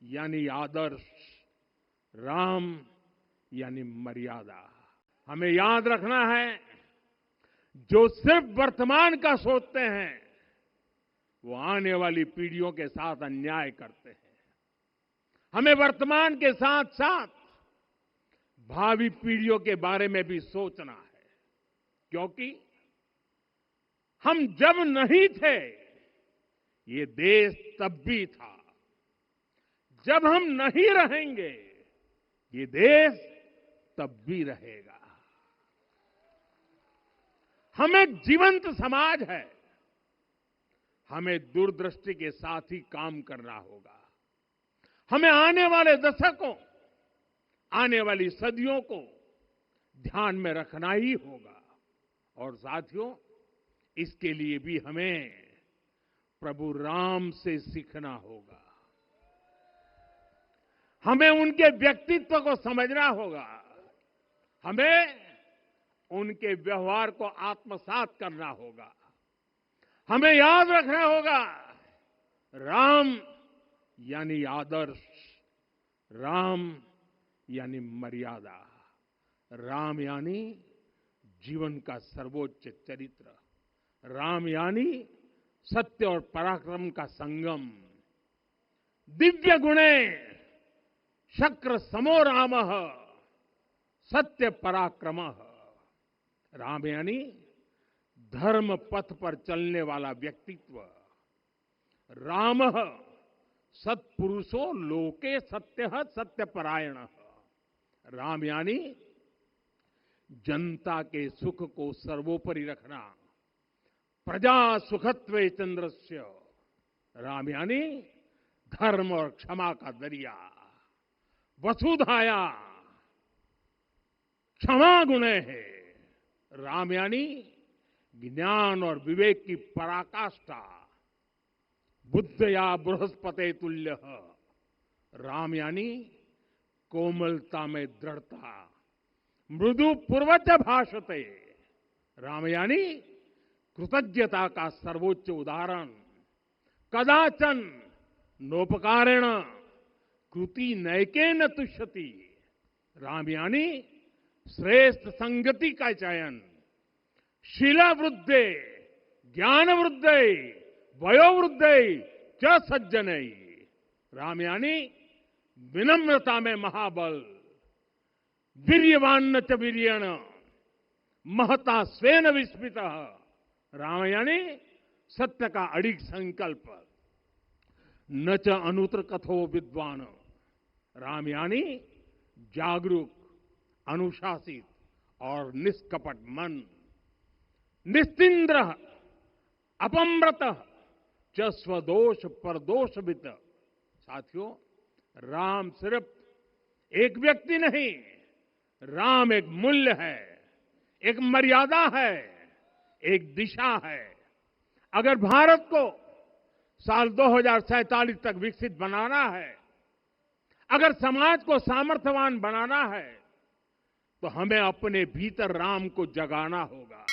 यानी आदर्श, राम यानी मर्यादा। हमें याद रखना है, जो सिर्फ वर्तमान का सोचते हैं वो आने वाली पीढ़ियों के साथ अन्याय करते हैं। हमें वर्तमान के साथ साथ भावी पीढ़ियों के बारे में भी सोचना है, क्योंकि हम जब नहीं थे ये देश तब भी था, जब हम नहीं रहेंगे ये देश तब भी रहेगा। हम एक जीवंत समाज है, हमें दूरदृष्टि के साथ ही काम करना होगा। हमें आने वाले दशकों, आने वाली सदियों को ध्यान में रखना ही होगा। और साथियों, इसके लिए भी हमें प्रभु राम से सीखना होगा। हमें उनके व्यक्तित्व को समझना होगा, हमें उनके व्यवहार को आत्मसात करना होगा। हमें याद रखना होगा, राम यानी आदर्श, राम यानी मर्यादा, राम यानी जीवन का सर्वोच्च चरित्र, राम यानी सत्य और पराक्रम का संगम। दिव्य गुणे शक्र समो रामः सत्य पराक्रमः। राम यानी धर्म पथ पर चलने वाला व्यक्तित्व। रामः सत्पुरुषो लोके सत्यः सत्यपरायणः। राम यानी जनता के सुख को सर्वोपरि रखना, प्रजा सुखत्वे चंद्रस्य। राम यानी धर्म और क्षमा का दरिया। वसुधाया क्षमा गुणे है। राम यानी ज्ञान और विवेक की पराकाष्ठा। बुद्धया बृहस्पते तुल्य। राम यानी कोमलता में दृढ़ता। मृदु पूर्वज भाषते। राम यानी कृतज्ञता का सर्वोच्च उदाहरण। कदाचन नोपकारेण कृति नैकेन तुष्यति। राम यानी श्रेष्ठ संगति का चयन। शीला वृद्धे ज्ञान वृद्धे वयोवृद्धे च सज्जनै। राम यानी विनम्रता में महाबल। वीर्यवान च वीर्येण महता स्वेन विस्मितः। राम यानी सत्य का अडिग संकल्प। न च अनुत्र कथो विद्वान। राम यानी जागरूक, अनुशासित और निष्कपट मन। निस्तिंद्र अपम्रत च स्वदोष परदोषवित। साथियों, राम सिर्फ एक व्यक्ति नहीं, राम एक मूल्य है, एक मर्यादा है, एक दिशा है। अगर भारत को साल 2047 तक विकसित बनाना है, अगर समाज को सामर्थ्यवान बनाना है, तो हमें अपने भीतर राम को जगाना होगा।